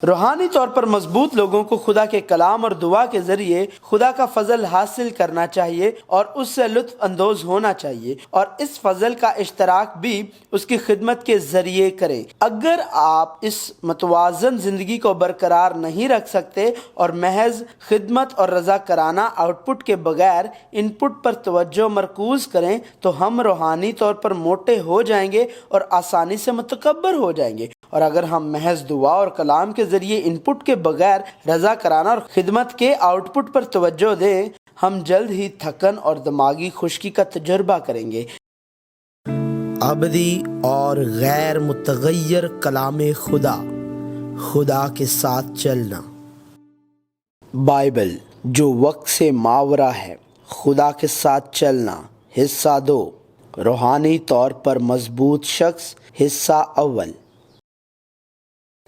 روحانی طور پر مضبوط لوگوں کو خدا کے کلام اور دعا کے ذریعے خدا کا فضل حاصل کرنا چاہیے اور اس سے لطف اندوز ہونا چاہیے، اور اس فضل کا اشتراک بھی اس کی خدمت کے ذریعے کریں۔ اگر آپ اس متوازن زندگی کو برقرار نہیں رکھ سکتے اور محض خدمت اور رضا کرانہ آؤٹ پٹ کے بغیر ان پٹ پر توجہ مرکوز کریں تو ہم روحانی طور پر موٹے ہو جائیں گے اور آسانی سے متکبر ہو جائیں گے، اور اگر ہم محض دعا اور کلام کے ذریعے ان پٹ کے بغیر رضا کرانہ اور خدمت کے آؤٹ پٹ پر توجہ دیں، ہم جلد ہی تھکن اور دماغی خشکی کا تجربہ کریں گے۔ ابدی اور غیر متغیر کلام خدا، خدا کے ساتھ چلنا۔ بائبل جو وقت سے ماورا ہے، خدا کے ساتھ چلنا۔ حصہ 2، روحانی طور پر مضبوط شخص۔ حصہ اول۔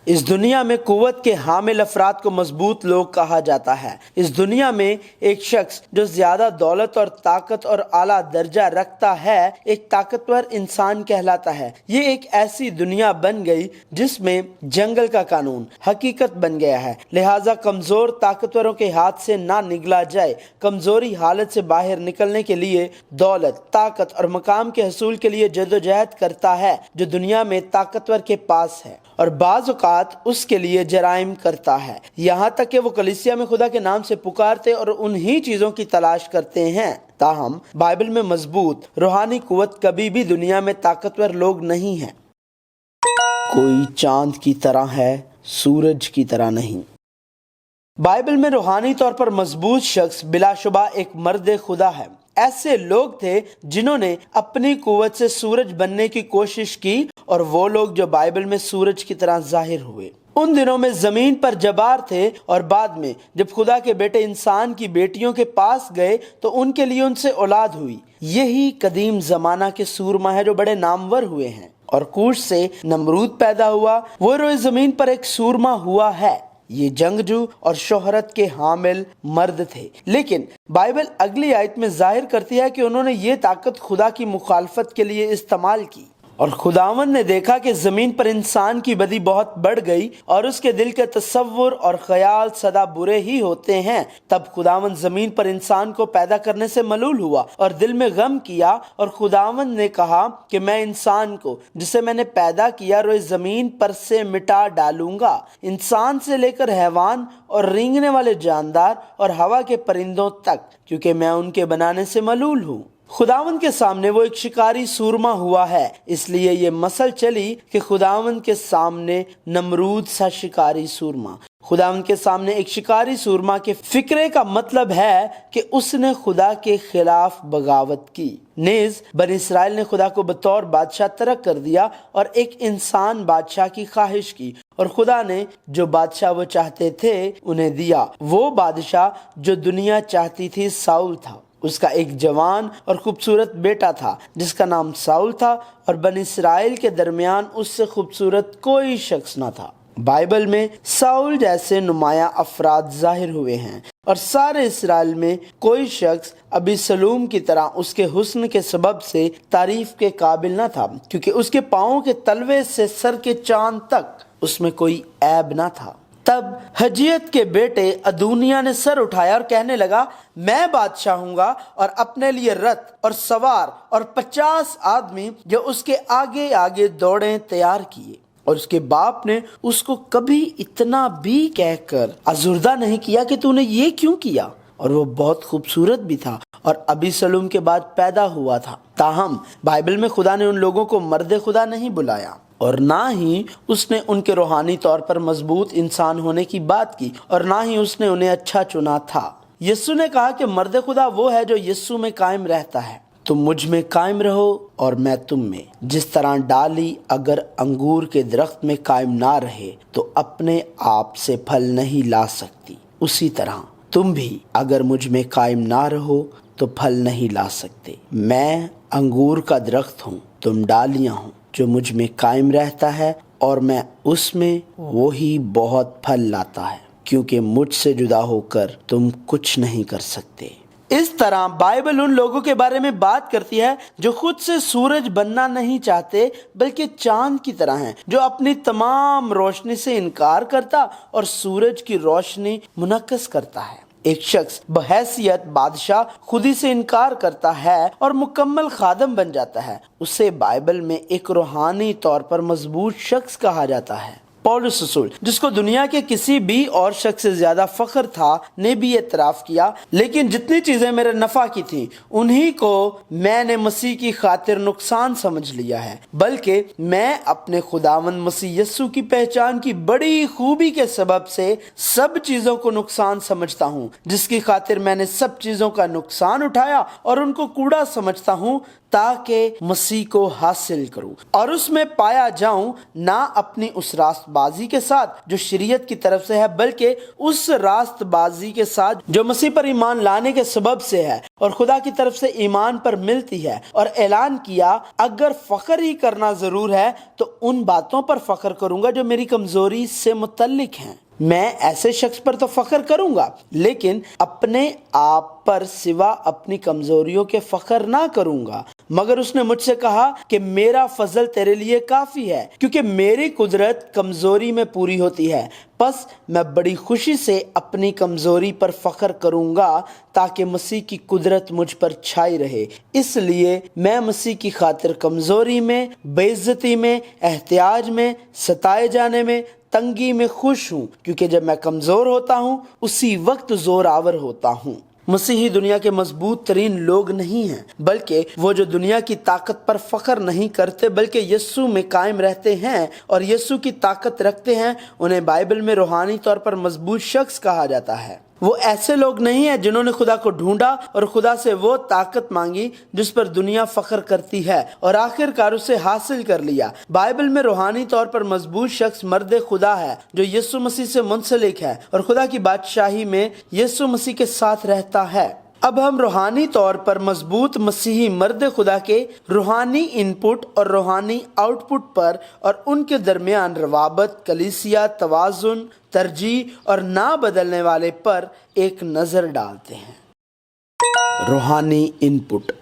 اس دنیا میں قوت کے حامل افراد کو مضبوط لوگ کہا جاتا ہے۔ اس دنیا میں ایک شخص جو زیادہ دولت اور طاقت اور اعلیٰ درجہ رکھتا ہے ایک طاقتور انسان کہلاتا ہے۔ یہ ایک ایسی دنیا بن گئی جس میں جنگل کا قانون حقیقت بن گیا ہے، لہٰذا کمزور طاقتوروں کے ہاتھ سے نہ نگلا جائے۔ کمزوری حالت سے باہر نکلنے کے لیے دولت، طاقت اور مقام کے حصول کے لیے جدوجہد کرتا ہے جو دنیا میں طاقتور کے پاس ہے، اور بعض اوقات اس کے لیے جرائم کرتا ہے، یہاں تک کہ وہ کلیسیا میں خدا کے نام سے پکارتے اور انہی چیزوں کی تلاش کرتے ہیں۔ تاہم بائبل میں مضبوط روحانی قوت کبھی بھی دنیا میں طاقتور لوگ نہیں ہیں۔ کوئی چاند کی طرح ہے، سورج کی طرح نہیں۔ بائبل میں روحانی طور پر مضبوط شخص بلا شبہ ایک مرد خدا ہے۔ ایسے لوگ تھے جنہوں نے اپنی قوت سے سورج بننے کی کوشش کی، اور وہ لوگ جو بائبل میں سورج کی طرح ظاہر ہوئے ان دنوں میں زمین پر جبار تھے، اور بعد میں جب خدا کے بیٹے انسان کی بیٹیوں کے پاس گئے تو ان کے لیے ان سے اولاد ہوئی۔ یہی قدیم زمانہ کے سورما ہے جو بڑے نامور ہوئے ہیں، اور کوش سے نمرود پیدا ہوا، وہ روئے زمین پر ایک سورما ہوا ہے۔ یہ جنگجو اور شہرت کے حامل مرد تھے، لیکن بائبل اگلی آیت میں ظاہر کرتی ہے کہ انہوں نے یہ طاقت خدا کی مخالفت کے لیے استعمال کی، اور خداوند نے دیکھا کہ زمین پر انسان کی بدی بہت بڑھ گئی اور اس کے دل کے تصور اور خیال سدا برے ہی ہوتے ہیں۔ تب خداوند زمین پر انسان کو پیدا کرنے سے ملول ہوا اور دل میں غم کیا، اور خداوند نے کہا کہ میں انسان کو جسے میں نے پیدا کیا روئے زمین پر سے مٹا ڈالوں گا، انسان سے لے کر حیوان اور رینگنے والے جاندار اور ہوا کے پرندوں تک، کیونکہ میں ان کے بنانے سے ملول ہوں۔ خداوند کے سامنے وہ ایک شکاری سورما ہوا ہے، اس لیے یہ مثل چلی کہ خداوند کے سامنے نمرود سا شکاری سورما۔ خداوند کے سامنے ایک شکاری سورما کے فکرے کا مطلب ہے کہ اس نے خدا کے خلاف بغاوت کی۔ نیز بنی اسرائیل نے خدا کو بطور بادشاہ ترک کر دیا اور ایک انسان بادشاہ کی خواہش کی، اور خدا نے جو بادشاہ وہ چاہتے تھے انہیں دیا۔ وہ بادشاہ جو دنیا چاہتی تھی ساؤل تھا۔ اس کا ایک جوان اور خوبصورت بیٹا تھا جس کا نام ساؤل تھا، اور بنی اسرائیل کے درمیان اس سے خوبصورت کوئی شخص نہ تھا۔ بائبل میں ساؤل جیسے نمایاں افراد ظاہر ہوئے ہیں، اور سارے اسرائیل میں کوئی شخص ابی سلوم کی طرح اس کے حسن کے سبب سے تعریف کے قابل نہ تھا، کیونکہ اس کے پاؤں کے تلوے سے سر کے چاند تک اس میں کوئی عیب نہ تھا۔ تب حجیت کے بیٹے ادونیا نے سر اٹھایا اور کہنے لگا، میں بادشاہ ہوں گا، اور اپنے لیے رتھ اور سوار اور 50 آدمی جو اس کے آگے آگے دوڑیں تیار کیے۔ اور اس کے باپ نے اس کو کبھی اتنا بھی کہہ کر ازردہ نہیں کیا کہ تو نے یہ کیوں کیا، اور وہ بہت خوبصورت بھی تھا اور ابی سلوم کے بعد پیدا ہوا تھا۔ تاہم بائبل میں خدا نے ان لوگوں کو مرد خدا نہیں بلایا، اور نہ ہی اس نے ان کے روحانی طور پر مضبوط انسان ہونے کی بات کی، اور نہ ہی اس نے انہیں اچھا چنا تھا۔ یسوع نے کہا کہ مرد خدا وہ ہے جو یسوع میں قائم رہتا ہے۔ تم مجھ میں قائم رہو اور میں تم میں۔ جس طرح ڈالی اگر انگور کے درخت میں قائم نہ رہے تو اپنے آپ سے پھل نہیں لا سکتی، اسی طرح تم بھی اگر مجھ میں قائم نہ رہو تو پھل نہیں لا سکتے۔ میں انگور کا درخت ہوں، تم ڈالیاں ہوں۔ جو مجھ میں قائم رہتا ہے اور میں اس میں، وہی بہت پھل لاتا ہے، کیونکہ مجھ سے جدا ہو کر تم کچھ نہیں کر سکتے۔ اس طرح بائبل ان لوگوں کے بارے میں بات کرتی ہے جو خود سے سورج بننا نہیں چاہتے بلکہ چاند کی طرح ہیں، جو اپنی تمام روشنی سے انکار کرتا اور سورج کی روشنی منعکس کرتا ہے۔ ایک شخص بحیثیت بادشاہ خود ہی سے انکار کرتا ہے اور مکمل خادم بن جاتا ہے، اسے بائبل میں ایک روحانی طور پر مضبوط شخص کہا جاتا ہے۔ پولس رسول، جس کو دنیا کے کسی بھی اور شخص سے زیادہ فخر تھا، نے بھی اعتراف کیا، لیکن جتنی چیزیں میرے نفع کی تھیں انہی کو میں نے مسیح کی خاطر نقصان سمجھ لیا ہے، بلکہ میں اپنے خداوند مسیح یسوع کی پہچان کی بڑی خوبی کے سبب سے سب چیزوں کو نقصان سمجھتا ہوں، جس کی خاطر میں نے سب چیزوں کا نقصان اٹھایا اور ان کو کوڑا سمجھتا ہوں تاکہ مسیح کو حاصل کروں اور اس میں پایا جاؤں، نہ اپنی اس راست بازی کے ساتھ جو شریعت کی طرف سے ہے بلکہ اس راست بازی کے ساتھ جو مسیح پر ایمان لانے کے سبب سے ہے اور خدا کی طرف سے ایمان پر ملتی ہے، اور اعلان کیا اگر فخر ہی کرنا ضرور ہے تو ان باتوں پر فخر کروں گا جو میری کمزوری سے متعلق ہیں۔ میں ایسے شخص پر تو فخر کروں گا لیکن اپنے آپ پر سوا اپنی کمزوریوں کے فخر نہ کروں گا، مگر اس نے مجھ سے کہا کہ میرا فضل تیرے لیے کافی ہے کیونکہ میری قدرت کمزوری میں پوری ہوتی ہے، پس میں بڑی خوشی سے اپنی کمزوری پر فخر کروں گا تاکہ مسیح کی قدرت مجھ پر چھائی رہے۔ اس لیے میں مسیح کی خاطر کمزوری میں، بے عزتی میں، احتیاج میں، ستائے جانے میں، تنگی میں خوش ہوں، کیونکہ جب میں کمزور ہوتا ہوں اسی وقت زور آور ہوتا ہوں۔ مسیحی دنیا کے مضبوط ترین لوگ نہیں ہیں، بلکہ وہ جو دنیا کی طاقت پر فخر نہیں کرتے بلکہ یسوع میں قائم رہتے ہیں اور یسوع کی طاقت رکھتے ہیں، انہیں بائبل میں روحانی طور پر مضبوط شخص کہا جاتا ہے۔ وہ ایسے لوگ نہیں ہیں جنہوں نے خدا کو ڈھونڈا اور خدا سے وہ طاقت مانگی جس پر دنیا فخر کرتی ہے اور آخر کار اسے حاصل کر لیا۔ بائبل میں روحانی طور پر مضبوط شخص مرد خدا ہے جو یسوع مسیح سے منسلک ہے اور خدا کی بادشاہی میں یسوع مسیح کے ساتھ رہتا ہے۔ اب ہم روحانی طور پر مضبوط مسیحی مرد خدا کے روحانی ان پٹ اور روحانی آؤٹ پٹ پر اور ان کے درمیان روابط، کلیسیا، توازن، ترجیح اور نہ بدلنے والے پر ایک نظر ڈالتے ہیں۔ روحانی ان پٹ۔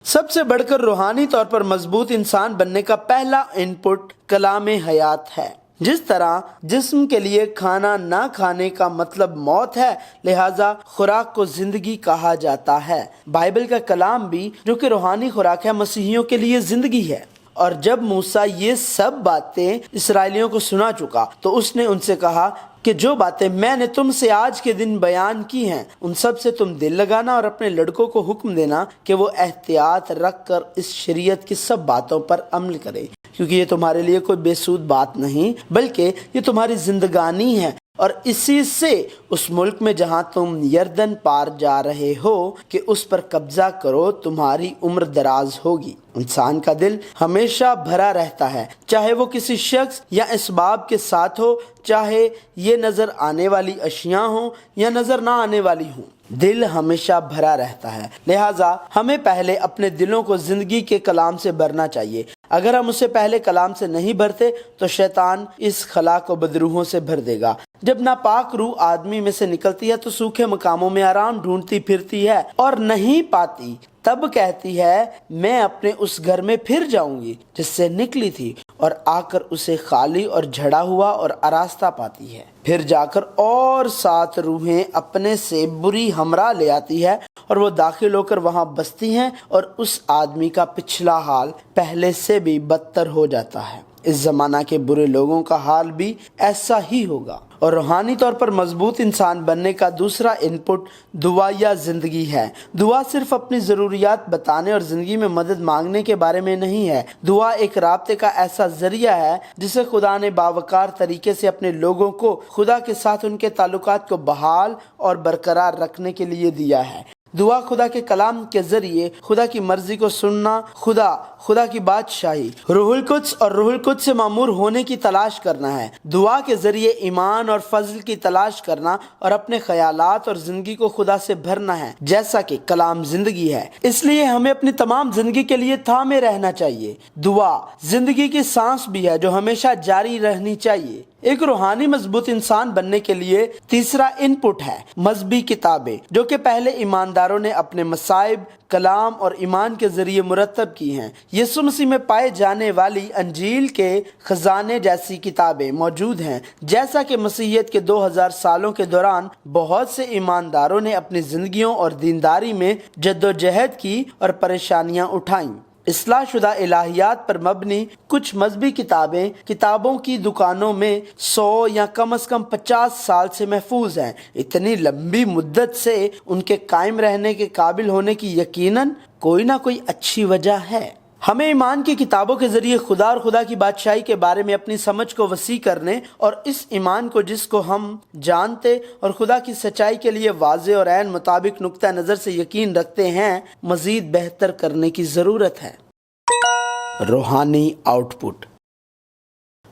سب سے بڑھ کر روحانی طور پر مضبوط انسان بننے کا پہلا ان پٹ کلام حیات ہے۔ جس طرح جسم کے لیے کھانا نہ کھانے کا مطلب موت ہے، لہٰذا خوراک کو زندگی کہا جاتا ہے۔ بائبل کا کلام بھی جو کہ روحانی خوراک ہے، مسیحیوں کے لیے زندگی ہے۔ اور جب موسیٰ یہ سب باتیں اسرائیلیوں کو سنا چکا تو اس نے ان سے کہا کہ جو باتیں میں نے تم سے آج کے دن بیان کی ہیں ان سب سے تم دل لگانا اور اپنے لڑکوں کو حکم دینا کہ وہ احتیاط رکھ کر اس شریعت کی سب باتوں پر عمل کرے، کیونکہ یہ تمہارے لیے کوئی بے سود بات نہیں بلکہ یہ تمہاری زندگانی ہے، اور اسی سے اس ملک میں جہاں تم یردن پار جا رہے ہو کہ اس پر قبضہ کرو، تمہاری عمر دراز ہوگی۔ انسان کا دل ہمیشہ بھرا رہتا ہے، چاہے وہ کسی شخص یا اسباب کے ساتھ ہو، چاہے یہ نظر آنے والی اشیاء ہوں یا نظر نہ آنے والی ہوں، دل ہمیشہ بھرا رہتا ہے۔ لہٰذا ہمیں پہلے اپنے دلوں کو زندگی کے کلام سے بھرنا چاہیے۔ اگر ہم اسے پہلے کلام سے نہیں بھرتے تو شیطان اس خلا کو بدروحوں سے بھر دے گا۔ جب ناپاک روح آدمی میں سے نکلتی ہے تو سوکھے مقاموں میں آرام ڈھونڈتی پھرتی ہے اور نہیں پاتی، تب کہتی ہے میں اپنے اس گھر میں پھر جاؤں گی جس سے نکلی تھی، اور آ کر اسے خالی اور جھڑا ہوا اور آراستہ پاتی ہے۔ پھر جا کر اور 7 روحیں اپنے سے بری ہمراہ لے آتی ہے اور وہ داخل ہو کر وہاں بستی ہیں، اور اس آدمی کا پچھلا حال پہلے سے بھی بدتر ہو جاتا ہے۔ اس زمانہ کے برے لوگوں کا حال بھی ایسا ہی ہوگا۔ اور روحانی طور پر مضبوط انسان بننے کا دوسرا ان پٹ دعا یا زندگی ہے۔ دعا صرف اپنی ضروریات بتانے اور زندگی میں مدد مانگنے کے بارے میں نہیں ہے۔ دعا ایک رابطے کا ایسا ذریعہ ہے جسے خدا نے باوقار طریقے سے اپنے لوگوں کو خدا کے ساتھ ان کے تعلقات کو بحال اور برقرار رکھنے کے لیے دیا ہے۔ دعا خدا کے کلام کے ذریعے خدا کی مرضی کو سننا، خدا खुदा की बादशाही, रूहुल कुद्स और रूहुल कुद्स से मामूर होने की तलाश करना है, दुआ के जरिए ईमान और फजल की तलाश करना और अपने ख्यालात और जिंदगी को खुदा से भरना है, जैसा कि कलाम जिंदगी है। इसलिए हमें अपनी तमाम जिंदगी के लिए थामे रहना चाहिए। दुआ जिंदगी की सांस भी है जो हमेशा जारी रहनी चाहिए। एक रूहानी मजबूत इंसान बनने के लिए तीसरा इनपुट है मजहबी किताबें, जो कि पहले ईमानदारों ने अपने मसाइब, कलाम और ईमान के जरिए मुरतब की हैं। यीशु मसीह में पाए जाने वाली अंजील के खजाने जैसी किताबें मौजूद हैं। जैसा कि मसीहियत के 2000 सालों के दौरान बहुत से ईमानदारों ने अपनी जिंदगियों और दीनदारी में जद्दोजहद की और परेशानियां उठाईं। इस्लाह शुदा इलाहियात पर मबनी कुछ मजहबी किताबों की दुकानों में 100 या कम से कम 50 साल से महफूज हैं। इतनी लंबी मुद्दत से उनके कायम रहने के काबिल होने की यकीनन कोई ना कोई अच्छी वजह है। हमें ईमान की किताबों के जरिए खुदा और खुदा की बादशाही के बारे में अपनी समझ को वसी करने और इस ईमान को जिसको हम जानते और खुदा की सच्चाई के लिए वाज़े और ऐन मुताबिक नुक्ता नज़र से यकीन रखते हैं, मजीद बेहतर करने की ज़रूरत है। रूहानी आउटपुट।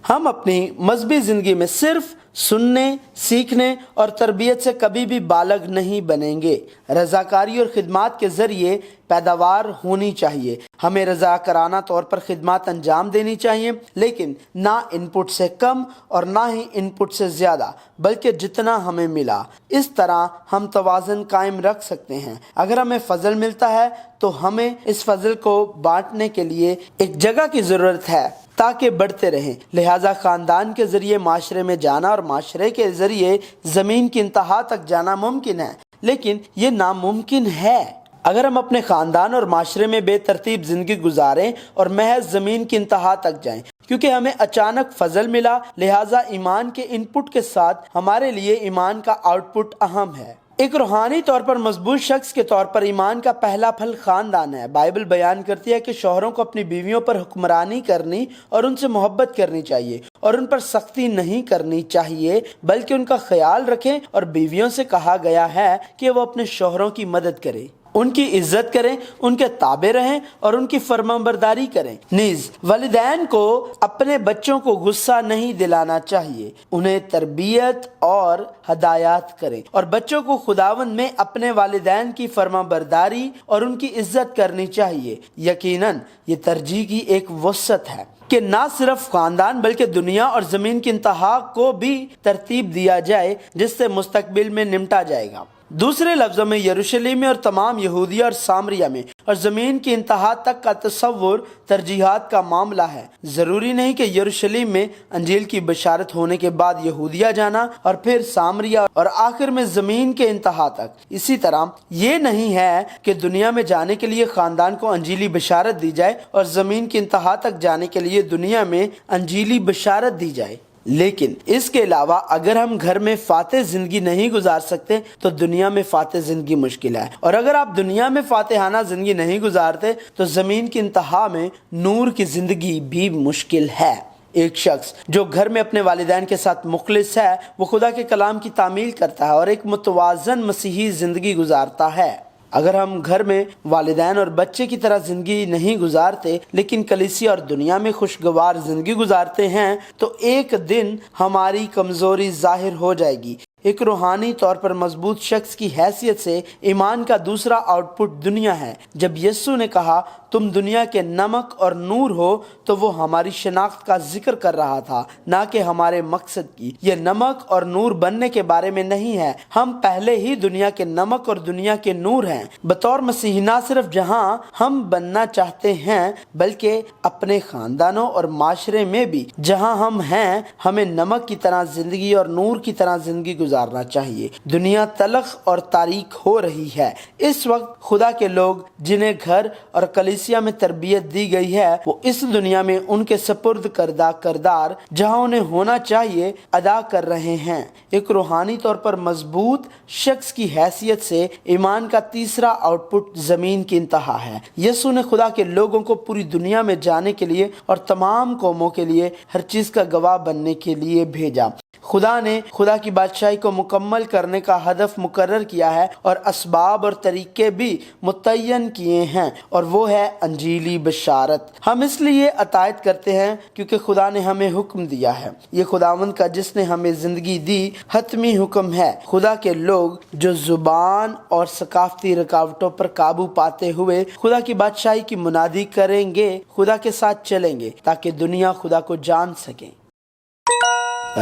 हम अपनी मजहबी ज़िंदगी में सिर्फ सुनने, सीखने और तरबियत से कभी भी बालग नहीं बनेंगे। रज़ाकारी और खिदमात के ज़रिए पैदावार होनी चाहिए। हमें रज़ाकाराना तौर पर खिदमत अंजाम देनी चाहिए, लेकिन ना इनपुट से कम और ना ही इनपुट से ज़्यादा, बल्कि जितना हमें मिला। इस तरह हम तवाज़ुन कायम रख सकते हैं। अगर हमें फ़ज़ल मिलता है तो हमें इस फ़ज़ल को बांटने के लिए एक जगह की ज़रूरत है ताकि बढ़ते रहें। लिहाजा ख़ानदान के ज़रिए माशरे में जाना और माशरे के ज़रिए ज़मीन की इंतहा तक जाना मुमकिन है, लेकिन ये नामुमकिन है अगर हम अपने ख़ानदान और माशरे में बेतरतीब ज़िंदगी गुजारें और महज ज़मीन की इंतहा तक जाएं। क्योंकि हमें अचानक फजल मिला, लिहाजा ईमान के इनपुट के साथ हमारे लिए ईमान का आउटपुट अहम है। एक रूहानी तौर पर मजबूत शख्स के तौर पर ईमान का पहला फल खानदान है। बाइबल बयान करती है कि शौहरों को अपनी बीवियों पर हुक्मरानी करनी और उनसे मोहब्बत करनी चाहिए और उन पर सख्ती नहीं करनी चाहिए, बल्कि उनका ख्याल रखें। और बीवियों से कहा गया है कि वो अपने शौहरों की मदद करें, उनकी इज्जत करें, उनके ताबे रहें और उनकी फरमाबरदारी करें। नीज वालिदैन को अपने बच्चों को गुस्सा नहीं दिलाना चाहिए, उन्हें तरबियत और हदायत करें और बच्चों को खुदावंद में अपने वालिदैन की फरमाबरदारी और उनकी इज्जत करनी चाहिए। यकीनन ये तरजीह की एक वसअत है कि ना सिर्फ खानदान बल्कि दुनिया और जमीन की इंतहा को भी तरतीब दिया जाए, जिससे मुस्तकबिल में निपटा जाएगा। दूसरे लफ्जों में यरूशलेम में और तमाम यहूदिया और सामरिया में और ज़मीन की इंतहा तक का तसव्वुर तरजीहात का मामला है। ज़रूरी नहीं कि यरूशलेम में अंजील की बशारत होने के बाद यहूदिया जाना और फिर सामरिया और आखिर में ज़मीन के इंतहा तक। इसी तरह ये नहीं है कि दुनिया में जाने के लिए ख़ानदान को अंजीली बशारत दी जाए और ज़मीन की इंतहा तक जाने के लिए दुनिया में अंजीली बशारत दी जाए। लेकिन इसके अलावा अगर हम घर में फातेह जिंदगी नहीं गुजार सकते तो दुनिया में फातेह जिंदगी मुश्किल है, और अगर आप दुनिया में फातेहाना जिंदगी नहीं गुजारते तो जमीन की इंतहा में नूर की जिंदगी भी मुश्किल है। एक शख्स जो घर में अपने वालिदैन के साथ मुखलिस है, वो खुदा के कलाम की तामील करता है और एक मुतवाज़न मसीही जिंदगी गुजारता है। अगर हम घर में वालिदैन और बच्चे की तरह जिंदगी नहीं गुजारते लेकिन कलीसिया और दुनिया में खुशगवार जिंदगी गुजारते हैं तो एक दिन हमारी कमजोरी जाहिर हो जाएगी। एक रूहानी तौर पर मजबूत शख्स की हैसियत से ईमान का दूसरा आउटपुट दुनिया है। जब यीशु ने कहा तुम दुनिया के नमक और नूर हो, तो वो हमारी शनाख्त का जिक्र कर रहा था, ना कि हमारे मकसद की। ये नमक और नूर बनने के बारे में नहीं है, हम पहले ही दुनिया के नमक और दुनिया के नूर हैं। बतौर मसीही ना सिर्फ जहां हम बनना चाहते हैं बल्कि अपने खानदानों और माशरे में भी जहां हम हैं, हमें नमक की तरह जिंदगी और नूर की तरह जिंदगी गुजारना चाहिए। दुनिया तलख और तारीक हो रही है। इस वक्त खुदा के लोग जिन्हें घर और कलीसिया में तरबियत दी गई है, वो इस दुनिया में उनके सपुर्द करदा करदार जहां उन्हें होना चाहिए अदा कर रहे हैं। एक रूहानी तौर पर मजबूत शख्स की हैसियत से ईमान का तीसरा आउटपुट जमीन की इंतहा है। यीशु ने खुदा के लोगों को पूरी दुनिया में जाने के लिए और तमाम कौमों के लिए हर चीज का गवाह बनने के लिए भेजा। खुदा ने खुदा की बादशाही को मुकम्मल करने का हदफ मुकर्रर किया है और असबाब और तरीके भी मुतय्यन किए हैं, और वो है अंजीली बशारत। हम इसलिए अतायत करते हैं क्योंकि खुदा ने हमें हुक्म दिया है। ये खुदावंद का जिसने हमें ज़िंदगी दी हतमी हुक्म है। खुदा के लोग जो ज़ुबान और सकाफती रुकावटों पर काबू पाते हुए खुदा की बादशाही की मुनादी करेंगे, खुदा के साथ चलेंगे ताकि दुनिया खुदा को जान सके।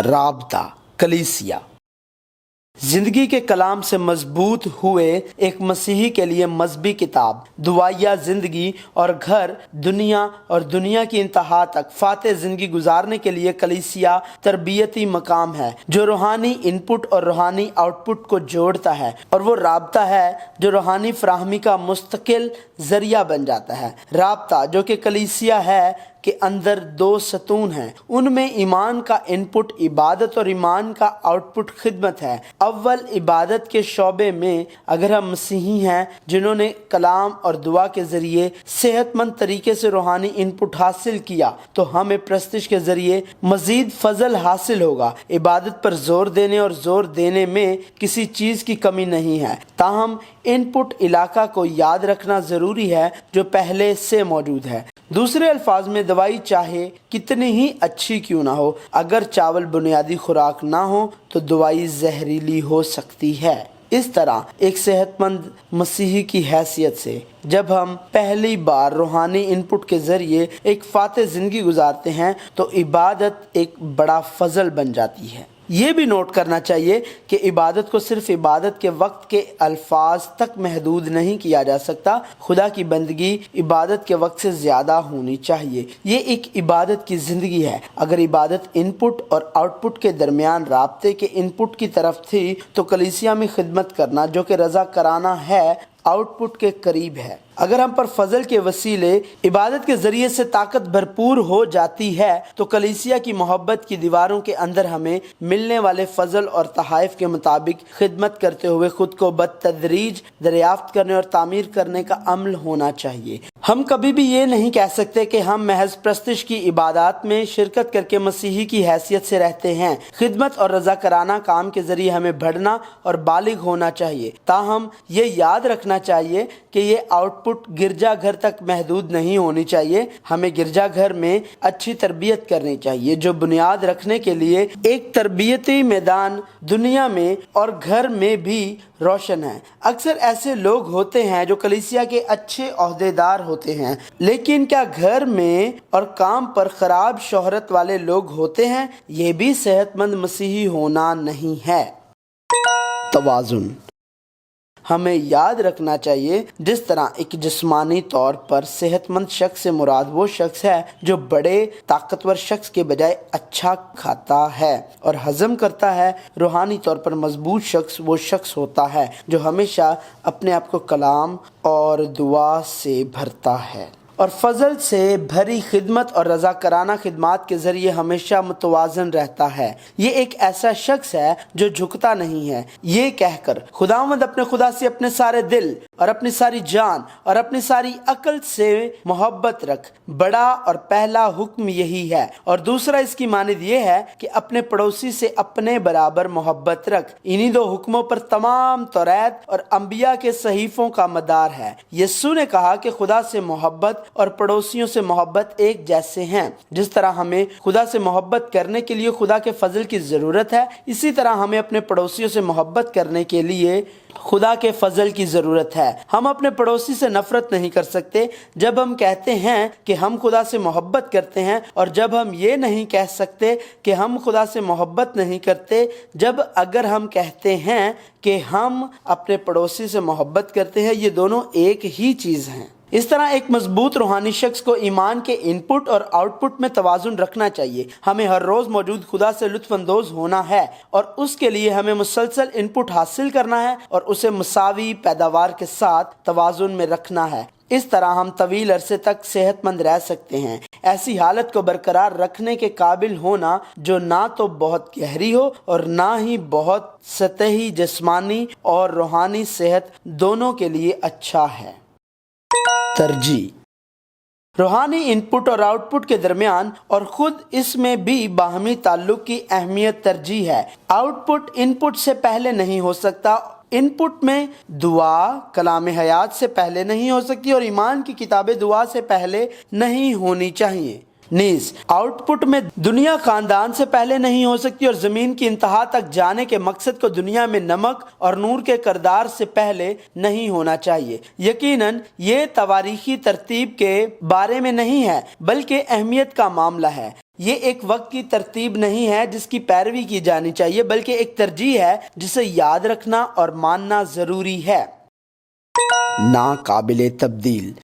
राबता कलीसिया। जिंदगी के कलाम से मजबूत हुए एक मसीही के लिए मजहबी किताब, दुआया जिंदगी और घर, दुनिया और दुनिया की इंतहा तक फाते जिंदगी गुजारने के लिए कलीसिया तरबियती मकाम है जो रूहानी इनपुट और रूहानी आउटपुट को जोड़ता है, और वो राबता है जो रूहानी फराहमी का मुस्तकिल जरिया बन जाता है। राबता जो कि कलीसिया है के अंदर दो सतून हैं, उनमें ईमान का इनपुट इबादत और ईमान का आउटपुट खिदमत है। अव्वल इबादत के शोबे में अगर हम मसीही हैं जिन्होंने कलाम और दुआ के ज़रिए सेहतमंद तरीके से रूहानी इनपुट हासिल किया, तो हमें प्रस्तिश के ज़रिए मज़ीद फजल हासिल होगा। इबादत पर जोर देने और जोर देने में किसी चीज़ की कमी नहीं है, ताहम इनपुट इलाका को याद रखना ज़रूरी है जो पहले से मौजूद है। दूसरे अल्फाज में दवाई चाहे कितनी ही अच्छी क्यों ना हो, अगर चावल बुनियादी खुराक ना हो तो दवाई जहरीली हो सकती है। इस तरह एक सेहतमंद मसीही की हैसियत से जब हम पहली बार रूहानी इनपुट के ज़रिए एक फाते ज़िंदगी गुजारते हैं तो इबादत एक बड़ा फजल बन जाती है। ये भी नोट करना चाहिए कि इबादत को सिर्फ इबादत के वक्त के अल्फाज तक महदूद नहीं किया जा सकता। खुदा की बंदगी इबादत के वक्त से ज़्यादा होनी चाहिए। ये एक इबादत की ज़िंदगी है। अगर इबादत इनपुट और आउटपुट के दरमियान राब्ते के इनपुट की तरफ थी तो कलीसिया में खिदमत करना जो कि रज़ा कराना है आउटपुट के करीब है। अगर हम पर फजल के वसीले इबादत के ज़रिए से ताकत भरपूर हो जाती है तो कलीसिया की मोहब्बत की दीवारों के अंदर हमें मिलने वाले फजल और तहाइफ के मुताबिक खिदमत करते हुए खुद को बतदरीज दरियाफ्त करने और तामीर करने का अमल होना चाहिए। हम कभी भी ये नहीं कह सकते कि हम महज प्रस्तिश की इबादत में शिरकत करके मसीही की हैसियत से रहते हैं। खिदमत और रज़ा कराना काम के ज़रिए हमें बढ़ना और बालिग होना चाहिए। ताहम ये याद रखना चाहिए कि ये आउटपुट गिरजा घर तक महदूद नहीं होनी चाहिए। हमें गिरजा घर में अच्छी तरबियत करनी चाहिए जो बुनियाद रखने के लिए एक तरबियती मैदान दुनिया में और घर में भी रोशन है। अक्सर ऐसे लोग होते हैं जो कलीसिया के अच्छे ओहदेदार होते हैं, लेकिन क्या घर में और काम पर खराब शोहरत वाले लोग होते हैं? ये भी सेहतमंद मसीही होना नहीं है। तवाज़ुन। हमें याद रखना चाहिए जिस तरह एक जिस्मानी तौर पर सेहतमंद शख्स से मुराद वो शख्स है जो बड़े ताकतवर शख्स के बजाय अच्छा खाता है और हजम करता है, रूहानी तौर पर मजबूत शख्स वो शख्स होता है जो हमेशा अपने आप को कलाम और दुआ से भरता है और फजल से भरी खिदमत और रज़ा कराना खिदमत के ज़रिए हमेशा मुतवाज़न रहता है। ये एक ऐसा शख्स है जो झुकता नहीं है, ये कहकर खुदावंद अपने खुदा से अपने सारे दिल और अपनी सारी जान और अपनी सारी अक्ल से मोहब्बत रख। बड़ा और पहला हुक्म यही है और दूसरा इसकी मानिद ये है कि अपने पड़ोसी से अपने बराबर मोहब्बत रख। इन्हीं दो हुक्मों पर तमाम तौरात और अंबिया के सहीफों का मदार है। यीशु ने कहा कि खुदा से मोहब्बत और पड़ोसियों से मोहब्बत एक जैसे हैं। जिस तरह हमें खुदा से मोहब्बत करने के लिए खुदा के फजल की ज़रूरत है, इसी तरह हमें अपने पड़ोसियों से मोहब्बत करने के लिए खुदा के फजल की ज़रूरत है। हम अपने पड़ोसी से नफरत नहीं कर सकते जब हम कहते हैं कि हम खुदा से मोहब्बत करते हैं, और जब हम ये नहीं कह सकते कि हम खुदा से मोहब्बत नहीं करते जब अगर हम कहते हैं कि हम अपने पड़ोसी से मोहब्बत करते हैं। ये दोनों एक ही चीज़ हैं। इस तरह एक मजबूत रूहानी शख्स को ईमान के इनपुट और आउटपुट में तवाज़ुन रखना चाहिए। हमें हर रोज़ मौजूद खुदा से लुत्फ़अंदोज़ होना है और उसके लिए हमें मुसलसल इनपुट हासिल करना है और उसे मसावी पैदावार के साथ तवाज़ुन में रखना है। इस तरह हम तवील अरसे तक सेहतमंद रह सकते हैं। ऐसी हालत को बरकरार रखने के काबिल होना जो ना तो बहुत गहरी हो और ना ही बहुत सतही, जिस्मानी और रूहानी सेहत दोनों के लिए अच्छा है। तरजीह। रूहानी इनपुट और आउटपुट के दरमियान और खुद इसमें भी बाहमी ताल्लुक की अहमियत तरजीह है। आउटपुट इनपुट से पहले नहीं हो सकता। इनपुट में दुआ कलाम हयात से पहले नहीं हो सकती और ईमान की किताबें दुआ से पहले नहीं होनी चाहिए। नीज आउटपुट में दुनिया खानदान से पहले नहीं हो सकती और जमीन की इंतहा तक जाने के मकसद को दुनिया में नमक और नूर के किरदार से पहले नहीं होना चाहिए। यकीनन ये तवारीखी तरतीब के बारे में नहीं है बल्कि अहमियत का मामला है। ये एक वक्त की तरतीब नहीं है जिसकी पैरवी की जानी चाहिए बल्कि एक तरजीह है जिसे याद रखना और मानना जरूरी है। नाकाबिले तब्दील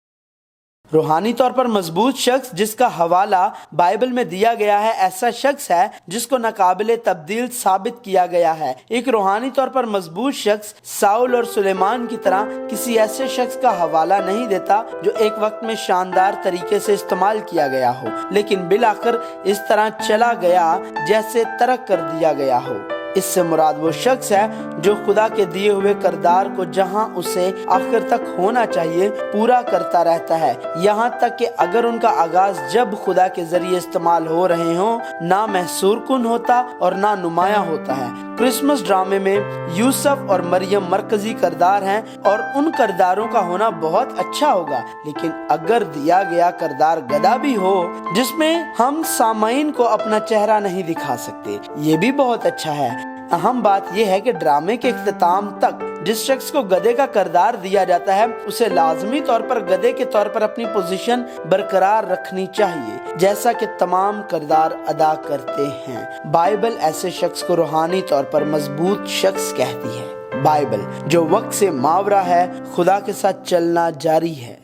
रूहानी तौर पर मजबूत शख्स जिसका हवाला बाइबल में दिया गया है ऐसा शख्स है जिसको नाकाबिले तब्दील साबित किया गया है। एक रूहानी तौर पर मजबूत शख्स साउल और सुलेमान की तरह किसी ऐसे शख्स का हवाला नहीं देता जो एक वक्त में शानदार तरीके से इस्तेमाल किया गया हो लेकिन बिलाखिर इस तरह चला गया जैसे तर्क कर दिया गया हो। इससे मुराद वो शख्स है जो खुदा के दिए हुए किरदार को जहां उसे आखिर तक होना चाहिए पूरा करता रहता है, यहाँ तक कि अगर उनका आगाज जब खुदा के जरिए इस्तेमाल हो रहे हों ना महसूर कुन होता और ना नुमाया होता है। क्रिसमस ड्रामे में यूसुफ और मरियम मरकजी किरदार हैं और उन किरदारों का होना बहुत अच्छा होगा, लेकिन अगर दिया गया किरदार गधा भी हो जिसमें हम सामाइन को अपना चेहरा नहीं दिखा सकते, ये भी बहुत अच्छा है। अहम बात यह है कि ड्रामे के इख्तिताम तक जिस शख्स को गधे का किरदार दिया जाता है उसे लाजमी तौर पर गधे के तौर पर अपनी पोजीशन बरकरार रखनी चाहिए जैसा कि तमाम किरदार अदा करते हैं। बाइबल ऐसे शख्स को रूहानी तौर पर मजबूत शख्स कहती है। बाइबल जो वक्त से मावरा है खुदा के साथ चलना जारी है।